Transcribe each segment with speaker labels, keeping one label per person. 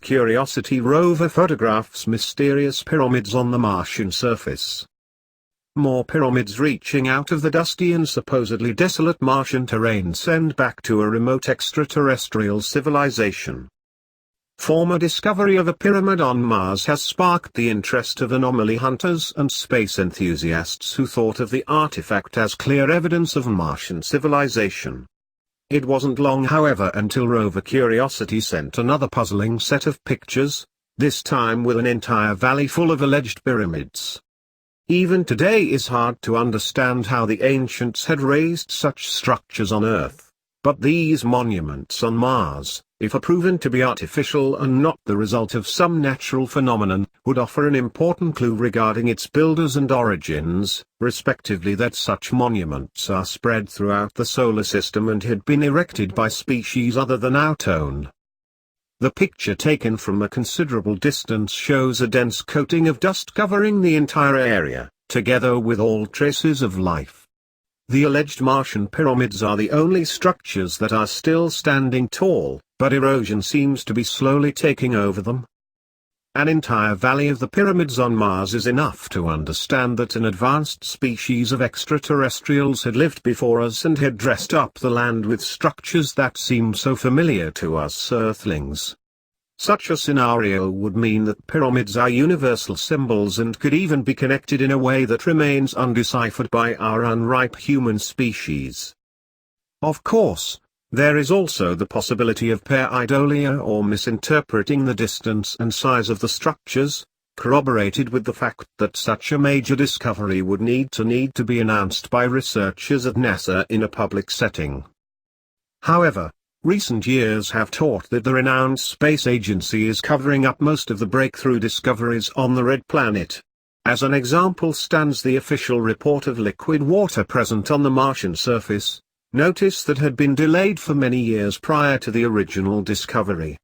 Speaker 1: Curiosity rover photographs mysterious pyramids on the Martian surface. More pyramids reaching out of the dusty and supposedly desolate Martian terrain send back to a remote extraterrestrial civilization. Former discovery of a pyramid on Mars has sparked the interest of anomaly hunters and space enthusiasts who thought of the artifact as clear evidence of Martian civilization. It wasn't long, however, until rover Curiosity sent another puzzling set of pictures, this time with an entire valley full of alleged pyramids. Even today is hard to understand how the ancients had raised such structures on Earth, but these monuments on Mars, if proven to be artificial and not the result of some natural phenomenon, would offer an important clue regarding its builders and origins, respectively, that such monuments are spread throughout the solar system and had been erected by species other than our own. The picture taken from a considerable distance shows a dense coating of dust covering the entire area, together with all traces of life. The alleged Martian pyramids are the only structures that are still standing tall, but erosion seems to be slowly taking over them. An entire valley of the pyramids on Mars is enough to understand that an advanced species of extraterrestrials had lived before us and had dressed up the land with structures that seem so familiar to us Earthlings. Such a scenario would mean that pyramids are universal symbols and could even be connected in a way that remains undeciphered by our unripe human species. Of course, there is also the possibility of pareidolia or misinterpreting the distance and size of the structures, corroborated with the fact that such a major discovery would need to be announced by researchers at NASA in a public setting. However, recent years have taught that the renowned space agency is covering up most of the breakthrough discoveries on the Red Planet. As an example stands the official report of liquid water present on the Martian surface, notice that had been delayed for many years prior to the original discovery.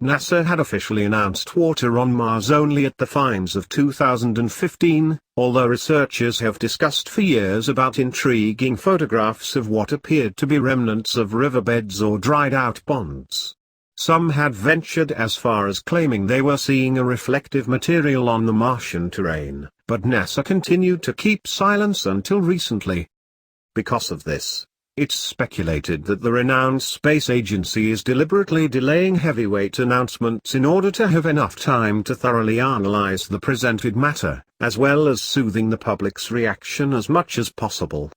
Speaker 1: NASA had officially announced water on Mars only at the finds of 2015, although researchers have discussed for years about intriguing photographs of what appeared to be remnants of riverbeds or dried-out ponds. Some had ventured as far as claiming they were seeing a reflective material on the Martian terrain, but NASA continued to keep silence until recently. Because of this, it's speculated that the renowned space agency is deliberately delaying heavyweight announcements in order to have enough time to thoroughly analyze the presented matter, as well as soothing the public's reaction as much as possible.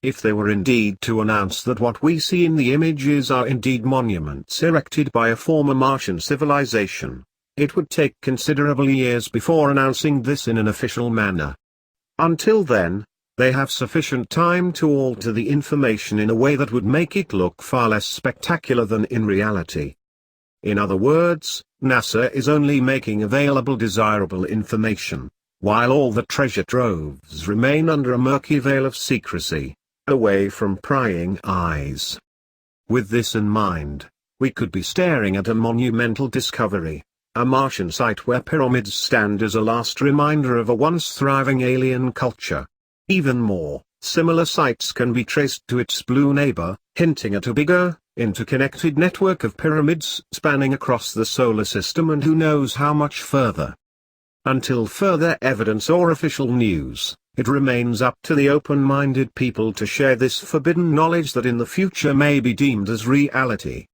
Speaker 1: If they were indeed to announce that what we see in the images are indeed monuments erected by a former Martian civilization, it would take considerable years before announcing this in an official manner. Until then, they have sufficient time to alter the information in a way that would make it look far less spectacular than in reality. In other words, NASA is only making available desirable information, while all the treasure troves remain under a murky veil of secrecy, away from prying eyes. With this in mind, we could be staring at a monumental discovery, a Martian site where pyramids stand as a last reminder of a once thriving alien culture. Even more, similar sites can be traced to its blue neighbor, hinting at a bigger, interconnected network of pyramids spanning across the solar system and who knows how much further. Until further evidence or official news, it remains up to the open-minded people to share this forbidden knowledge that in the future may be deemed as reality.